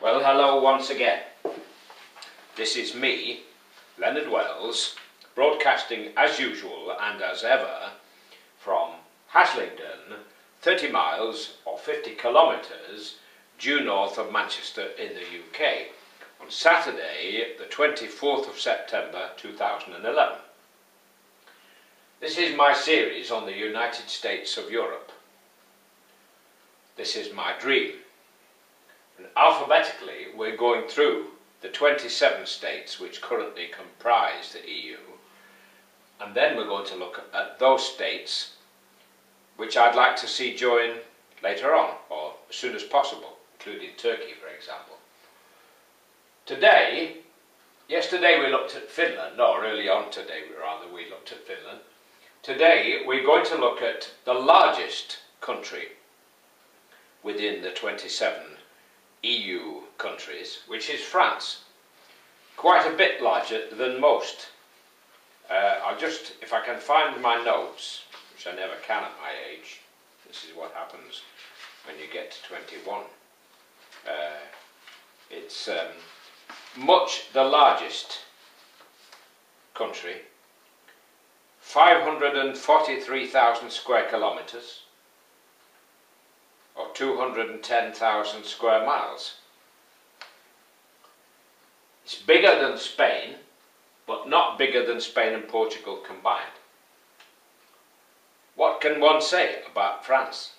Well, hello once again. This is me, Leonard Wells, broadcasting as usual and as ever from HASLINGDEN, 30 miles or 50 kilometres due north of Manchester in the UK, on Saturday the 24th of September 2011. This is my series on the United States of Europe. This is my dream. And alphabetically, we're going through the 27 states which currently comprise the EU, and then we're going to look at those states which I'd like to see join later on, or as soon as possible, including Turkey, for example. Yesterday we looked at Finland, or early on today rather, we looked at Finland. Today we're going to look at the largest country within the 27 EU countries, which is France. Quite a bit larger than most. If I can find my notes, which I never can at my age, this is what happens when you get to 21. It's much the largest country, 543,000 square kilometres, or 210,000 square miles. It's bigger than Spain, but not bigger than Spain and Portugal combined. What can one say about France?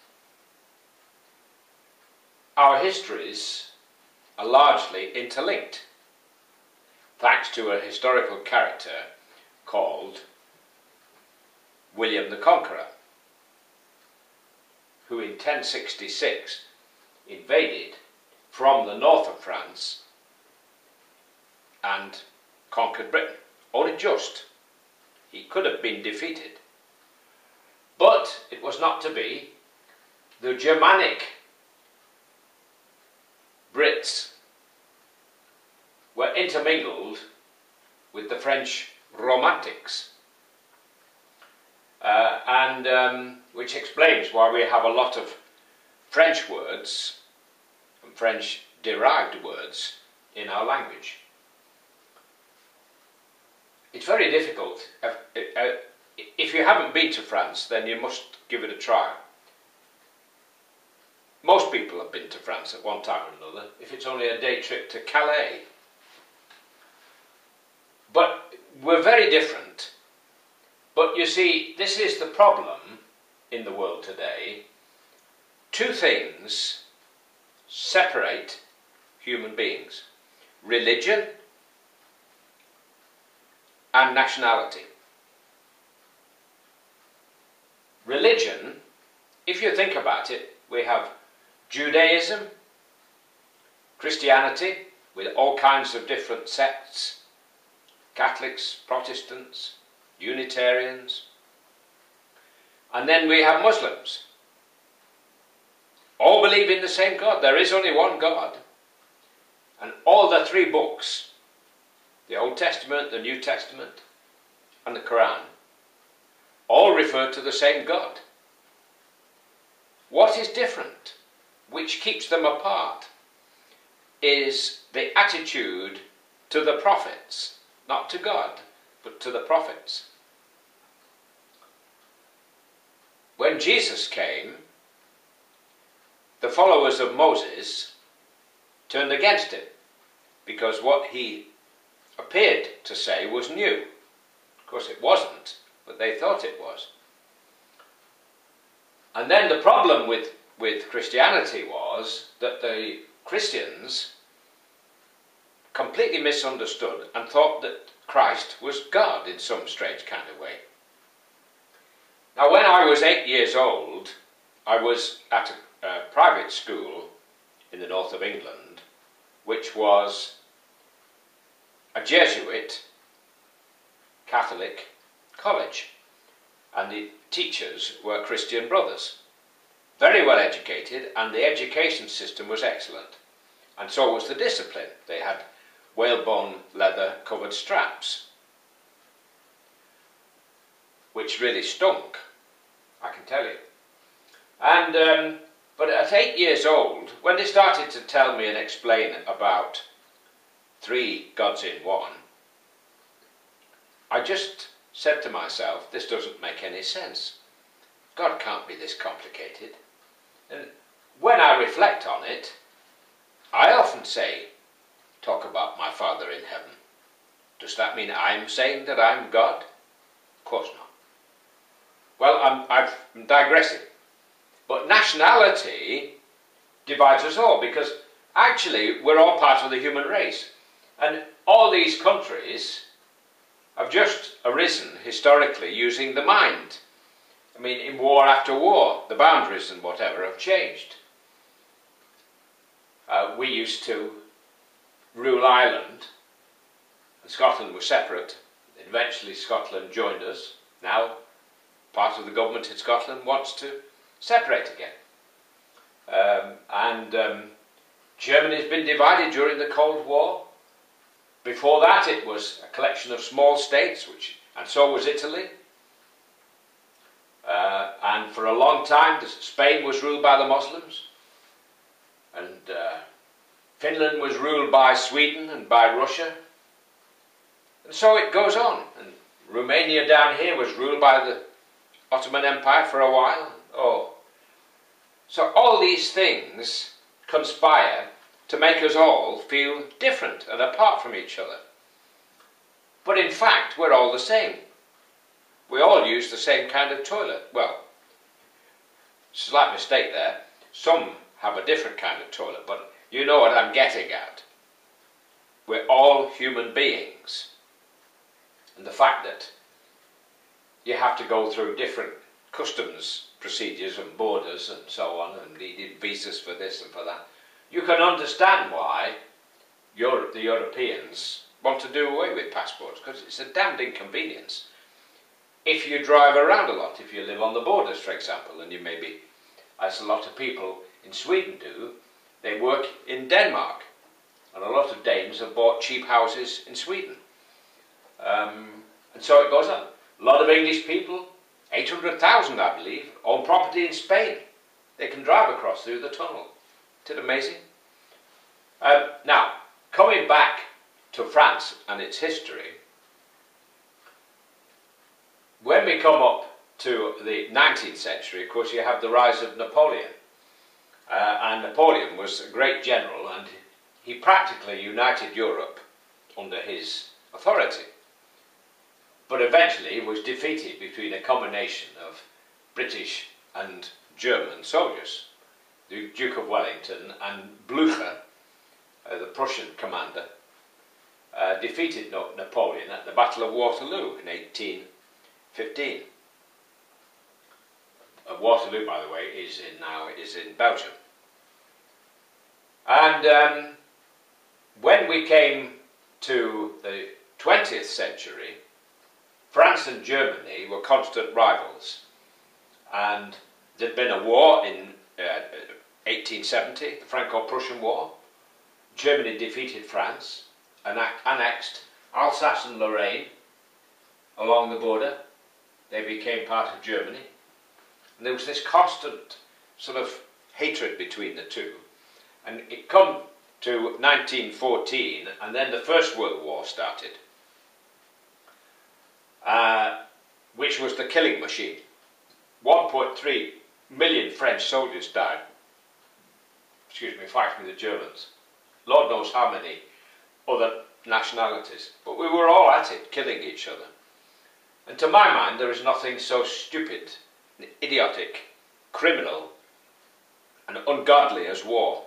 Our histories are largely interlinked, thanks to a historical character called William the Conqueror, who in 1066 invaded from the north of France and conquered Britain. Only just. He could have been defeated. But it was not to be. The Germanic Brits were intermingled with the French Romantics, which explains why we have a lot of French words and French derived words in our language. It's very difficult. If you haven't been to France, then you must give it a try. Most people have been to France at one time or another, if it's only a day trip to Calais. But we're very different. But you see, this is the problem in the world today. Two things separate human beings: religion and nationality. Religion, if you think about it, we have Judaism, Christianity, with all kinds of different sects, Catholics, Protestants, Unitarians, and then we have Muslims. All believe in the same God. There is only one God, and all the three books, the Old Testament, the New Testament, and the Quran, all refer to the same God. What is different, which keeps them apart, is the attitude to the prophets, not to God, but to the prophets. When Jesus came, the followers of Moses turned against him, because what he appeared to say was new. Of course it wasn't, but they thought it was. And then the problem with Christianity was that the Christians completely misunderstood and thought that Christ was God in some strange kind of way. Now, when I was 8 years old, I was at a private school in the north of England, which was a Jesuit Catholic college, and the teachers were Christian brothers, very well educated, and the education system was excellent, and so was the discipline. They had whalebone leather covered straps, which really stunk, I can tell you. And But at 8 years old, when they started to tell me and explain about 3 gods in one, I just said to myself, this doesn't make any sense. God can't be this complicated. And when I reflect on it, I often talk about my Father in heaven. Does that mean I'm saying that I'm God? Of course not. Well, I'm digressing. But nationality divides us all, because actually we're all part of the human race. And all these countries have just arisen historically using the mind. I mean, in war after war, the boundaries and whatever have changed. We used to rule Ireland, and Scotland was separate. Eventually Scotland joined us. Now part of the government in Scotland wants to separate again. Germany has been divided during the Cold War. Before that it was a collection of small states, and so was Italy. And for a long time Spain was ruled by the Muslims, and Finland was ruled by Sweden and by Russia. And so it goes on. And Romania down here was ruled by the Ottoman Empire for a while. So all these things conspire to make us all feel different and apart from each other. But in fact, we're all the same. We all use the same kind of toilet. Well, slight mistake there. Some have a different kind of toilet, but you know what I'm getting at. We're all human beings. And the fact that you have to go through different customs procedures and borders and so on, and needing visas for this and for that, you can understand why the Europeans want to do away with passports, because it's a damned inconvenience. If you drive around a lot, if you live on the borders, for example, and you maybe, as a lot of people in Sweden do, they work in Denmark, and a lot of Danes have bought cheap houses in Sweden. And so it goes on. A lot of English people, 800,000 I believe, own property in Spain. They can drive across through the tunnel. Isn't it amazing? Now, coming back to France and its history, when we come up to the 19th century, of course, you have the rise of Napoleon. And Napoleon was a great general, and he practically united Europe under his authority. But eventually he was defeated between a combination of British and German soldiers. The Duke of Wellington and Blücher, the Prussian commander, defeated Napoleon at the Battle of Waterloo in 1815. Waterloo, by the way, is in Belgium. And when we came to the 20th century, France and Germany were constant rivals, and there'd been a war in 1870, the Franco-Prussian War. Germany defeated France and annexed Alsace and Lorraine along the border. They became part of Germany. And there was this constant sort of hatred between the two. And it come to 1914, and then the First World War started, which was the killing machine. 1.3 million French soldiers died, fighting the Germans. Lord knows how many other nationalities. But we were all at it, killing each other. And to my mind, there is nothing so stupid, idiotic, criminal, and ungodly as war.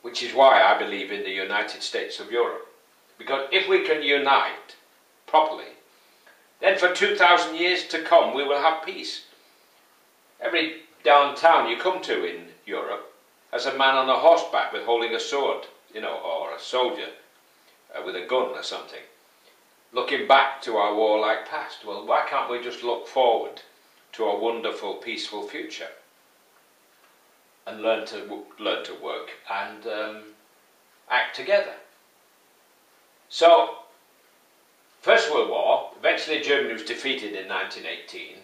Which is why I believe in the United States of Europe. Because if we can unite properly, then for 2,000 years to come we will have peace. Every downtown you come to in Europe has a man on a horseback with holding a sword, or a soldier with a gun or something, looking back to our warlike past. Well, why can't we just look forward to a wonderful, peaceful future and learn to work and act together? So, First World War, eventually Germany was defeated in 1918,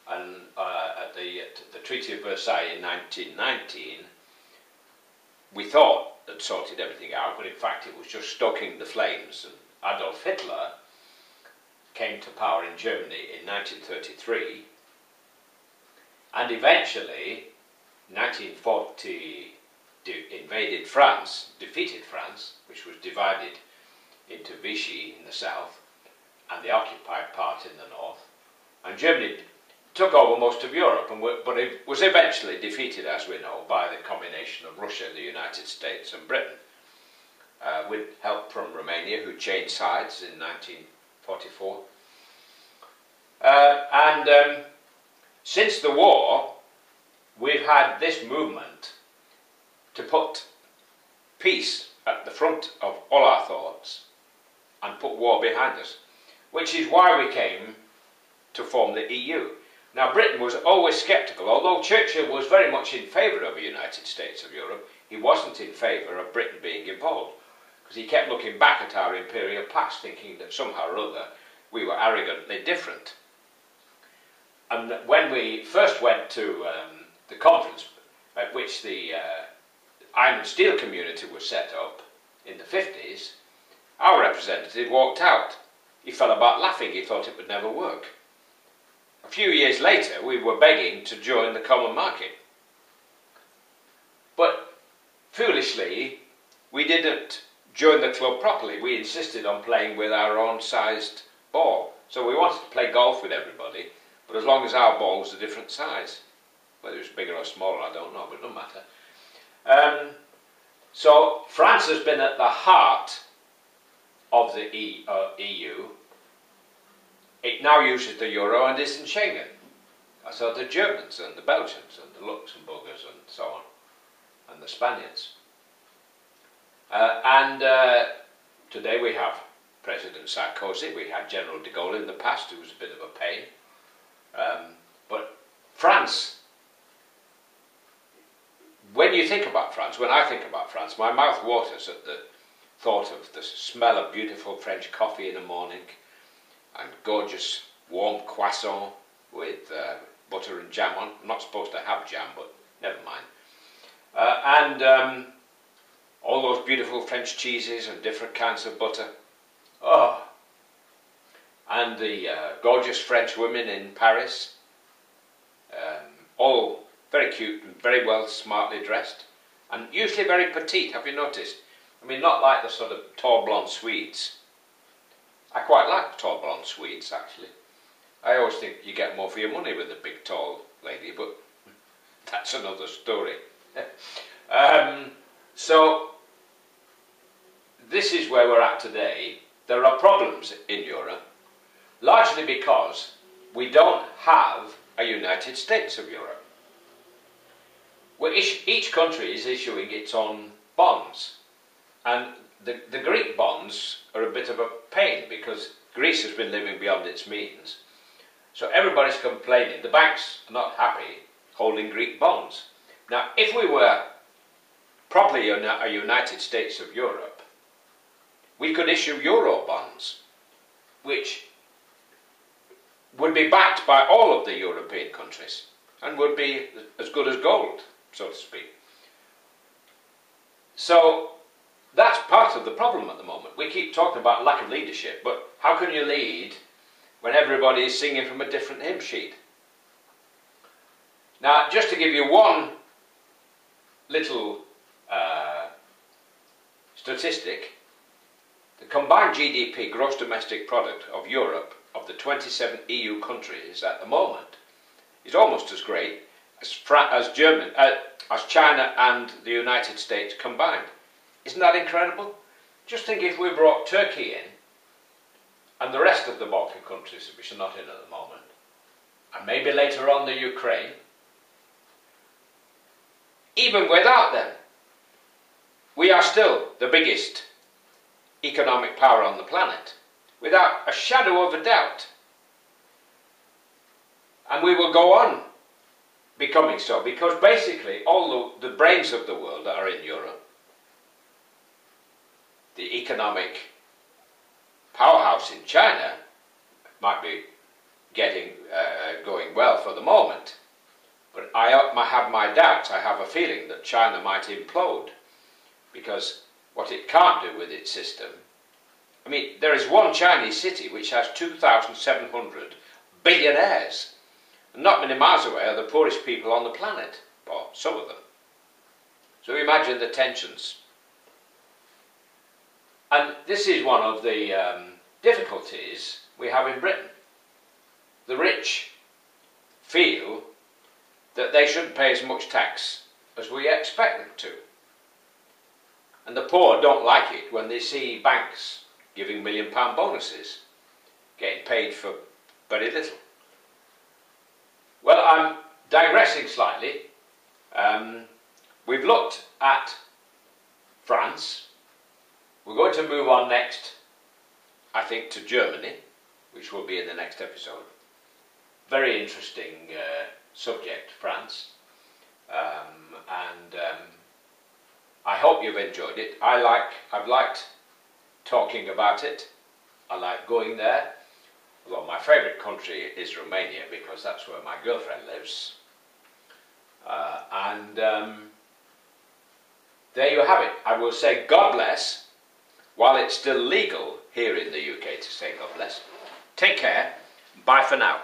and at the Treaty of Versailles in 1919, we thought had sorted everything out, but in fact it was just stoking the flames. And Adolf Hitler came to power in Germany in 1933, and eventually, in 1940, invaded France, defeated France, which was divided into Vichy in the south and the occupied part in the north, and Germany took over most of Europe, but it was eventually defeated, as we know, by the combination of Russia, the United States and Britain, with help from Romania, who changed sides in 1944. Since the war, we've had this movement to put peace at the front of all our thoughts and put war behind us, which is why we came to form the EU. Now, Britain was always sceptical. Although Churchill was very much in favour of a United States of Europe, he wasn't in favour of Britain being involved, because he kept looking back at our imperial past, thinking that somehow or other we were arrogantly different. And when we first went to the conference at which the iron and steel community was set up in the 50s, our representative walked out. He fell about laughing. He thought it would never work. A few years later, we were begging to join the common market. But foolishly, we didn't join the club properly. We insisted on playing with our own sized ball. So we wanted to play golf with everybody, but as long as our ball was a different size. Whether it was bigger or smaller, I don't know, but it doesn't matter. So France has been at the heart of the EU. It now uses the euro and is in Schengen. So the Germans and the Belgians and the Luxembourgers and so on, and the Spaniards. Today we have President Sarkozy. We had General de Gaulle in the past, who was a bit of a pain. But France, when you think about France, when I think about France, my mouth waters at the thought of the smell of beautiful French coffee in the morning, and gorgeous warm croissant with butter and jam on. I'm not supposed to have jam, but never mind. All those beautiful French cheeses and different kinds of butter. Oh! And the gorgeous French women in Paris, all very cute and very well, smartly dressed, and usually very petite, have you noticed? I mean, not like the sort of tall blonde Swedes. I quite like tall blonde Swedes, actually. I always think you get more for your money with a big tall lady, but that's another story. So, this is where we're at today. There are problems in Europe, largely because we don't have a United States of Europe. Each country is issuing its own bonds, and the Greek bonds are a bit of a pain because Greece has been living beyond its means. So everybody's complaining. The banks are not happy holding Greek bonds. Now, if we were properly a United States of Europe, we could issue euro bonds, which would be backed by all of the European countries and would be as good as gold, so to speak. So that's part of the problem at the moment. We keep talking about lack of leadership, but how can you lead when everybody is singing from a different hymn sheet? Now, just to give you one little statistic, the combined GDP, gross domestic product of Europe, of the 27 EU countries at the moment, is almost as great as China and the United States combined. Isn't that incredible? Just think if we brought Turkey in, and the rest of the Balkan countries, which are not in at the moment, and maybe later on the Ukraine, even without them, we are still the biggest economic power on the planet, without a shadow of a doubt. And we will go on becoming so, because basically all the brains of the world that are in Europe, the economic powerhouse in China might be getting going well for the moment. But I have my doubts. I have a feeling that China might implode, because what it can't do with its system, I mean, there is one Chinese city which has 2,700 billionaires. And not many miles away are the poorest people on the planet, or some of them. So imagine the tensions. And this is one of the difficulties we have in Britain. The rich feel that they shouldn't pay as much tax as we expect them to. And the poor don't like it when they see banks giving £1 million bonuses, getting paid for very little. Well, I'm digressing slightly. We've looked at France. We're going to move on next, I think, to Germany, which will be in the next episode. Very interesting subject, France. I hope you've enjoyed it. I've liked talking about it. I like going there. Although my favourite country is Romania, because that's where my girlfriend lives. There you have it. I will say God bless, while it's still legal here in the UK to say God bless. Take care. Bye for now.